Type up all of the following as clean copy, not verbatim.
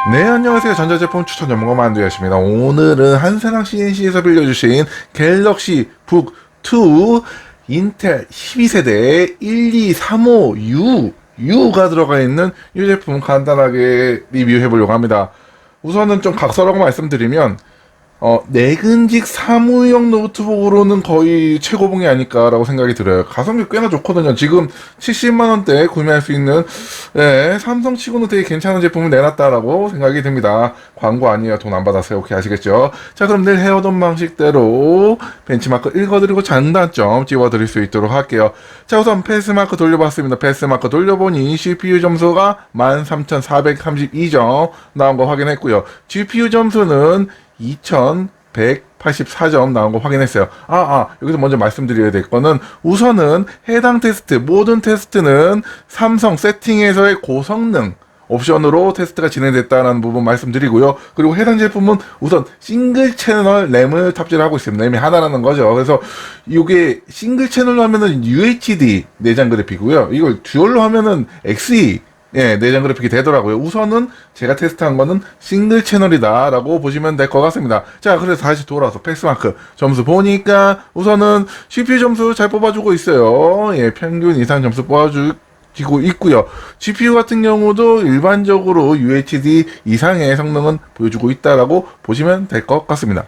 네, 안녕하세요. 전자제품 추천 전문가 만두였습니다. 오늘은 한사랑 CNC에서 빌려주신 갤럭시 북2 인텔 12세대 1235U가 들어가 있는 이 제품 간단하게 리뷰해 보려고 합니다. 우선은 좀 각서라고 말씀드리면 내근직 사무용 노트북으로는 거의 최고봉이 아닐까라고 생각이 들어요. 가성비 꽤나 좋거든요. 지금 70만원대에 구매할 수 있는, 삼성치고는 되게 괜찮은 제품을 내놨다라고 생각이 듭니다. 광고 아니에요. 돈 안 받았어요. 오케이, 아시겠죠? 자, 그럼 늘 해오던 방식대로 벤치마크 읽어드리고 장단점 찝어드릴 수 있도록 할게요. 자, 우선 패스마크 돌려봤습니다. 패스마크 돌려보니 CPU 점수가 13,432점 나온 거 확인했고요. GPU 점수는 2184점 나온 거 확인했어요. 여기서 먼저 말씀드려야 될 거는 우선은 해당 테스트, 모든 테스트는 삼성 세팅에서의 고성능 옵션으로 테스트가 진행됐다는 부분 말씀드리고요. 그리고 해당 제품은 우선 싱글 채널 램을 탑재를 하고 있습니다. 램이 하나라는 거죠. 그래서 이게 싱글 채널로 하면은 UHD 내장 그래픽이고요. 이걸 듀얼로 하면은 XE 내장 그래픽이 되더라고요. 우선은 제가 테스트한 거는 싱글 채널이다라고 보시면 될 것 같습니다. 자, 그래서 다시 돌아와서 패스마크 점수 보니까 우선은 CPU 점수 잘 뽑아주고 있어요. 평균 이상 점수 뽑아주고 있고요. GPU 같은 경우도 일반적으로 UHD 이상의 성능은 보여주고 있다라고 보시면 될 것 같습니다.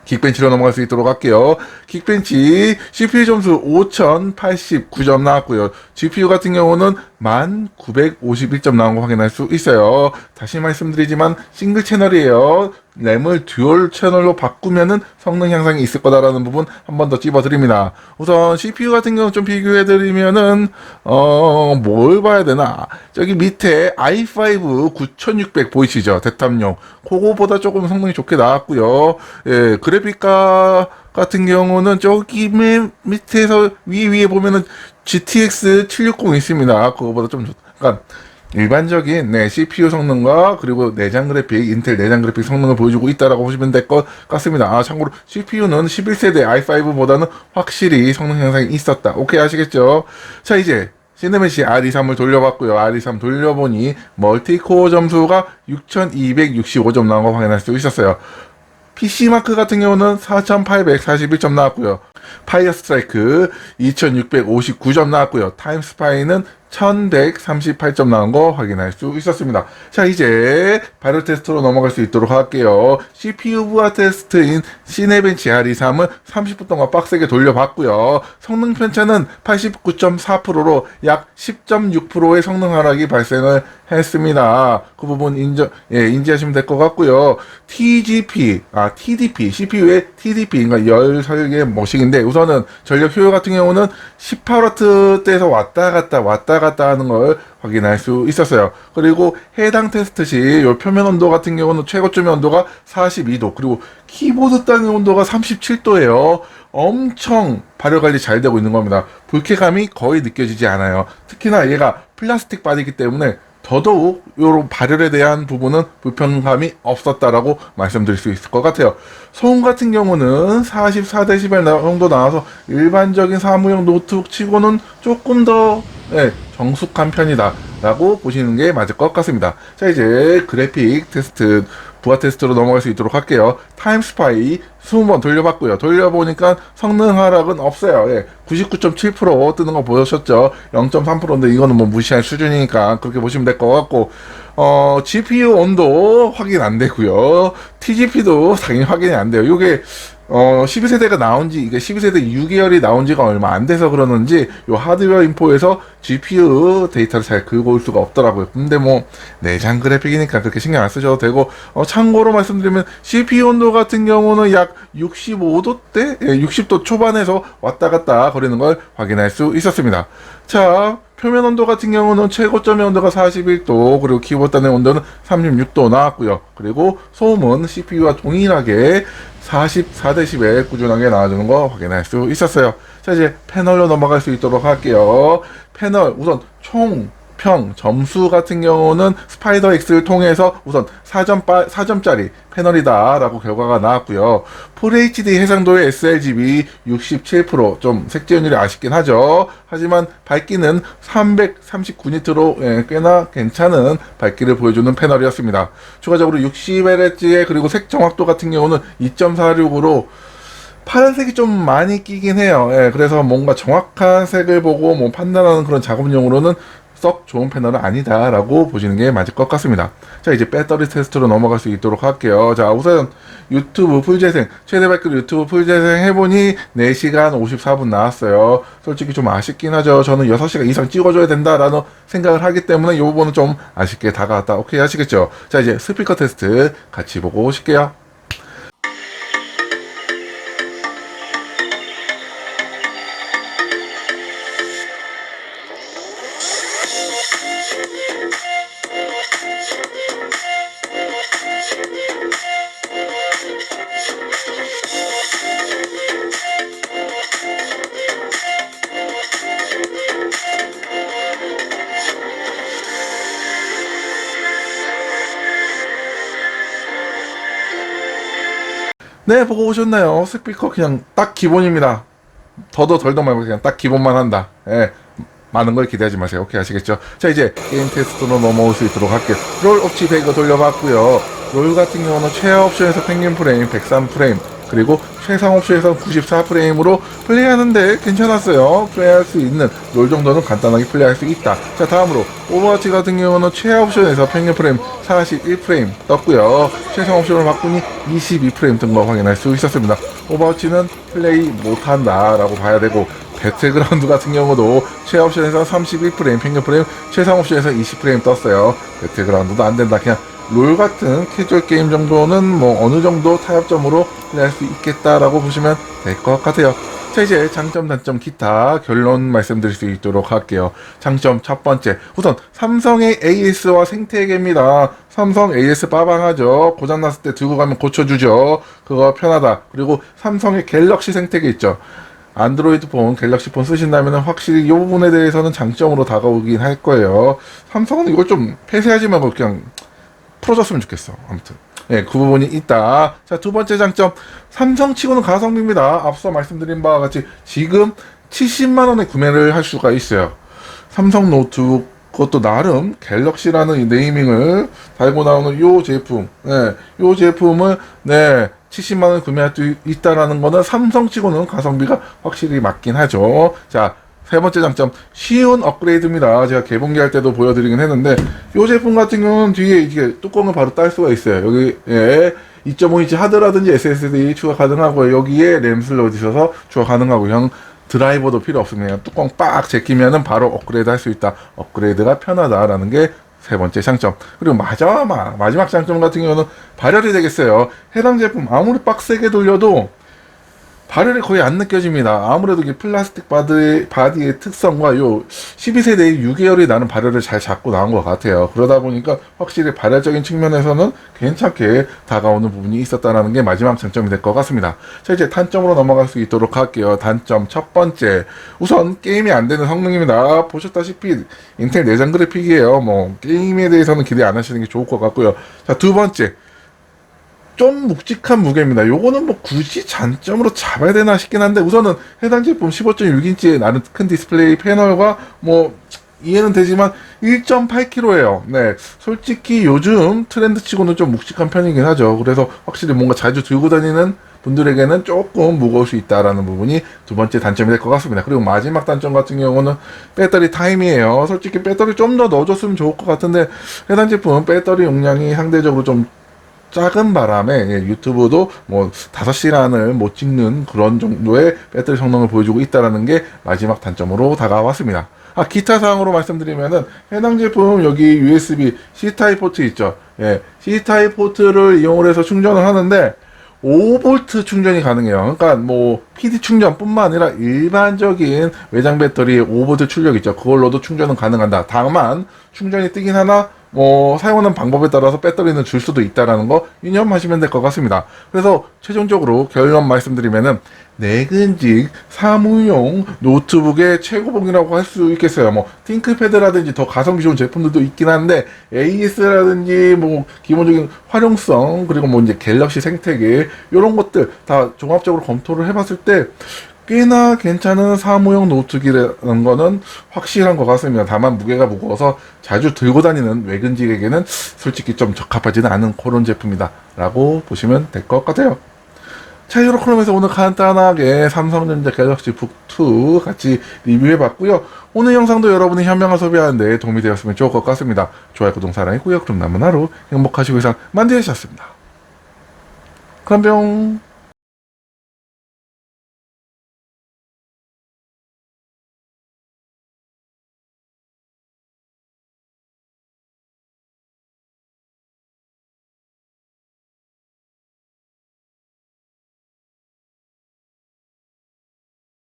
긱벤치로 넘어갈 수 있도록 할게요. 긱벤치 CPU 점수 5089점 나왔고요. GPU 같은 경우는 1951점 나온 거 확인할 수 있어요. 다시 말씀드리지만 싱글 채널이에요. 램을 듀얼 채널로 바꾸면은 성능 향상이 있을 거다라는 부분 한 번 더 찝어드립니다. 우선 CPU 같은 경우 좀 비교해드리면은 뭘 봐야 되나? 저기 밑에 i5 9600 보이시죠? 대탐용 그거보다 조금 성능이 좋게 나왔고요. 그래픽카 같은 경우는 저기 밑에서 위에 보면은 GTX 760 있습니다. 그거보다 좀 그러니까 일반적인 CPU 성능과 그리고 내장 그래픽, 인텔 내장 그래픽 성능을 보여주고 있다라고 보시면 될 것 같습니다. 참고로 CPU는 11세대 i5보다는 확실히 성능 향상이 있었다. 오케이, 아시겠죠? 자, 이제 시네메시 R23을 돌려봤고요. R23 돌려보니 멀티코어 점수가 6265점 나온 거 확인할 수 있었어요. PC마크 같은 경우는 4841점 나왔고요. 파이어 스트라이크 2659점 나왔고요. 타임스파이는 1138점 나온 거 확인할 수 있었습니다. 자, 이제 발열 테스트로 넘어갈 수 있도록 할게요. CPU 부하 테스트인 시네벤치 R23을 30분 동안 빡세게 돌려봤고요. 성능 편차는 89.4%로 약 10.6%의 성능 하락이 발생을 했습니다. 그 부분 인지하시면 될 것 같고요. TDP, CPU의 TDP, 그러니까 열 설계模식인데 우선은 전력 효율 같은 경우는 18W대에서 왔다 갔다 하는 걸 확인할 수 있었어요. 그리고 해당 테스트 시 요 표면 온도 같은 경우는 최고점의 온도가 42도, 그리고 키보드 단의 온도가 37도예요. 엄청 발열 관리 잘 되고 있는 겁니다. 불쾌감이 거의 느껴지지 않아요. 특히나 얘가 플라스틱 바디이기 때문에 더더욱 요런 발열에 대한 부분은 불편감이 없었다라고 말씀드릴 수 있을 것 같아요. 소음 같은 경우는 44dB 정도 나와서 일반적인 사무용 노트북 치고는 조금 더 정숙한 편이다 라고 보시는 게 맞을 것 같습니다. 자, 이제 그래픽 테스트, 부하 테스트로 넘어갈 수 있도록 할게요. 타임스파이 20번 돌려봤고요. 돌려보니까 성능 하락은 없어요. 99.7% 뜨는 거 보셨죠? 0.3%인데 이거는 뭐 무시할 수준이니까 그렇게 보시면 될 것 같고, GPU 온도 확인 안 되고요. TGP도 당연히 확인이 안 돼요. 이게 12세대가 나온 지, 이게 12세대 6개월이 나온 지가 얼마 안 돼서 그러는지, 요 하드웨어 인포에서 GPU 데이터를 잘 긁어올 수가 없더라고요. 근데 뭐, 내장 그래픽이니까 그렇게 신경 안 쓰셔도 되고, 참고로 말씀드리면, CPU 온도 같은 경우는 약 65도대? 60도 초반에서 왔다 갔다 거리는 걸 확인할 수 있었습니다. 자, 표면 온도 같은 경우는 최고점의 온도가 41도, 그리고 키보드 단의 온도는 36도 나왔고요. 그리고 소음은 CPU와 동일하게 44dB 꾸준하게 나와주는 거 확인할 수 있었어요. 자, 이제 패널로 넘어갈 수 있도록 할게요. 패널 우선 총 점수 같은 경우는 스파이더 X를 통해서 우선 4점짜리 패널이다라고 결과가 나왔고요. FHD 해상도의 sRGB 67%, 좀 색지연율이 아쉽긴 하죠. 하지만 밝기는 339니트로 꽤나 괜찮은 밝기를 보여주는 패널이었습니다. 추가적으로 60Hz의 그리고 색 정확도 같은 경우는 2.46으로 파란색이 좀 많이 끼긴 해요. 그래서 뭔가 정확한 색을 보고 뭐 판단하는 그런 작업용으로는 썩 좋은 패널은 아니다라고 보시는 게 맞을 것 같습니다. 자, 이제 배터리 테스트로 넘어갈 수 있도록 할게요. 자, 우선 유튜브 풀재생, 최대 밝기로 유튜브 풀재생 해보니 4시간 54분 나왔어요. 솔직히 좀 아쉽긴 하죠. 저는 6시간 이상 찍어줘야 된다라는 생각을 하기 때문에 이 부분은 좀 아쉽게 다가왔다. 오케이 하시겠죠? 자, 이제 스피커 테스트 같이 보고 오실게요. 네, 보고 오셨나요? 스피커 그냥 딱 기본입니다. 더도 덜도 말고 그냥 딱 기본만 한다. 많은 걸 기대하지 마세요. 오케이, 아시겠죠? 자, 이제 게임 테스트로 넘어올 수 있도록 할게요. 롤 옵치 배그 돌려봤고요. 롤 같은 경우는 최하 옵션에서 평균 프레임 103프레임, 그리고 최상 옵션에서 94프레임으로 플레이하는데 괜찮았어요. 플레이할 수 있는 롤 정도는 간단하게 플레이할 수 있다. 자, 다음으로 오버워치 같은 경우는 최하 옵션에서 평균 프레임 41프레임 떴고요. 최상 옵션을 바꾸니 22프레임 뜬 거 확인할 수 있었습니다. 오버워치는 플레이 못한다 라고 봐야 되고, 배틀그라운드 같은 경우도 최하 옵션에서 31프레임, 평균 프레임, 최상 옵션에서 20프레임 떴어요. 배틀그라운드도 안 된다. 그냥 롤 같은 캐주얼 게임 정도는 뭐 어느 정도 타협점으로 플레이할 수 있겠다라고 보시면 될 것 같아요. 자, 이제 장점, 단점, 기타 결론 말씀드릴 수 있도록 할게요. 장점 첫 번째, 우선 삼성의 AS와 생태계입니다. 삼성 AS 빠방하죠. 고장났을 때 들고 가면 고쳐주죠. 그거 편하다. 그리고 삼성의 갤럭시 생태계 있죠. 안드로이드 폰, 갤럭시 폰 쓰신다면 확실히 이 부분에 대해서는 장점으로 다가오긴 할 거예요. 삼성은 이걸 좀 폐쇄하지 말고 그냥 풀어줬으면 좋겠어. 아무튼 그 부분이 있다. 자, 두 번째 장점, 삼성치고는 가성비입니다. 앞서 말씀드린 바와 같이 지금 70만원에 구매를 할 수가 있어요. 삼성 노트북, 그것도 나름 갤럭시라는 네이밍을 달고 나오는 요 제품, 요 제품을 70만원 구매할 수 있다라는 거는 삼성치고는 가성비가 확실히 맞긴 하죠. 자, 세 번째 장점, 쉬운 업그레이드입니다. 제가 개봉기 할 때도 보여드리긴 했는데, 이 제품 같은 경우는 뒤에 이게 뚜껑을 바로 딸 수가 있어요. 여기에 2.5인치 하드라든지 SSD 추가 가능하고요. 여기에 램 슬롯 있어서 추가 가능하고, 그냥 드라이버도 필요 없습니다. 그냥 뚜껑 빡 제끼면은 바로 업그레이드 할 수 있다. 업그레이드가 편하다라는 게 세 번째 장점. 그리고 마지막 장점 같은 경우는 발열이 되겠어요. 해당 제품 아무리 빡세게 돌려도 발열이 거의 안 느껴집니다. 아무래도 이 플라스틱 바디의 특성과 요 12세대의 6계열이 나는 발열을 잘 잡고 나온 것 같아요. 그러다 보니까 확실히 발열적인 측면에서는 괜찮게 다가오는 부분이 있었다는 게 마지막 장점이 될 것 같습니다. 자, 이제 단점으로 넘어갈 수 있도록 할게요. 단점 첫 번째, 우선 게임이 안 되는 성능입니다. 보셨다시피 인텔 내장 그래픽이에요. 뭐 게임에 대해서는 기대 안 하시는 게 좋을 것 같고요. 자, 두 번째, 좀 묵직한 무게입니다. 요거는 뭐 굳이 장점으로 잡아야 되나 싶긴 한데, 우선은 해당 제품 15.6인치의 나름 큰 디스플레이 패널과 뭐 이해는 되지만 1.8kg예요. 솔직히 요즘 트렌드 치고는 좀 묵직한 편이긴 하죠. 그래서 확실히 뭔가 자주 들고 다니는 분들에게는 조금 무거울 수 있다라는 부분이 두 번째 단점이 될 것 같습니다. 그리고 마지막 단점 같은 경우는 배터리 타임이에요. 솔직히 배터리 좀 더 넣어줬으면 좋을 것 같은데, 해당 제품 배터리 용량이 상대적으로 좀 작은 바람에 유튜브도 뭐 5시간을 못 찍는 그런 정도의 배터리 성능을 보여주고 있다는 게 마지막 단점으로 다가왔습니다. 기타 사항으로 말씀드리면은 해당 제품 여기 USB C타입 포트 있죠. C타입 포트를 이용을 해서 충전을 하는데 5V 충전이 가능해요. 그러니까 뭐 PD 충전뿐만 아니라 일반적인 외장 배터리 5V 출력 있죠. 그걸로도 충전은 가능한다. 다만 충전이 뜨긴 하나 사용하는 방법에 따라서 배터리는 줄 수도 있다라는 거 유념하시면 될 것 같습니다. 그래서 최종적으로 결론 말씀드리면은 내근직 사무용 노트북의 최고봉이라고 할 수 있겠어요. 뭐 팅크패드라든지 더 가성비 좋은 제품들도 있긴 한데 AS라든지 뭐 기본적인 활용성 그리고 뭐 이제 갤럭시 생태계 이런 것들 다 종합적으로 검토를 해봤을 때 꽤나 괜찮은 사무용 노트북이라는 거는 확실한 것 같습니다. 다만 무게가 무거워서 자주 들고 다니는 외근직에게는 솔직히 좀 적합하지는 않은 그런 제품이다 라고 보시면 될 것 같아요. 자, 이렇게 그러면서 오늘 간단하게 삼성전자 갤럭시 북2 같이 리뷰해봤고요. 오늘 영상도 여러분이 현명한 소비하는데 도움이 되었으면 좋을 것 같습니다. 좋아요, 구독, 사랑이고요. 그럼 남은 하루 행복하시고 이상 만드셨습니다. 그럼 뿅.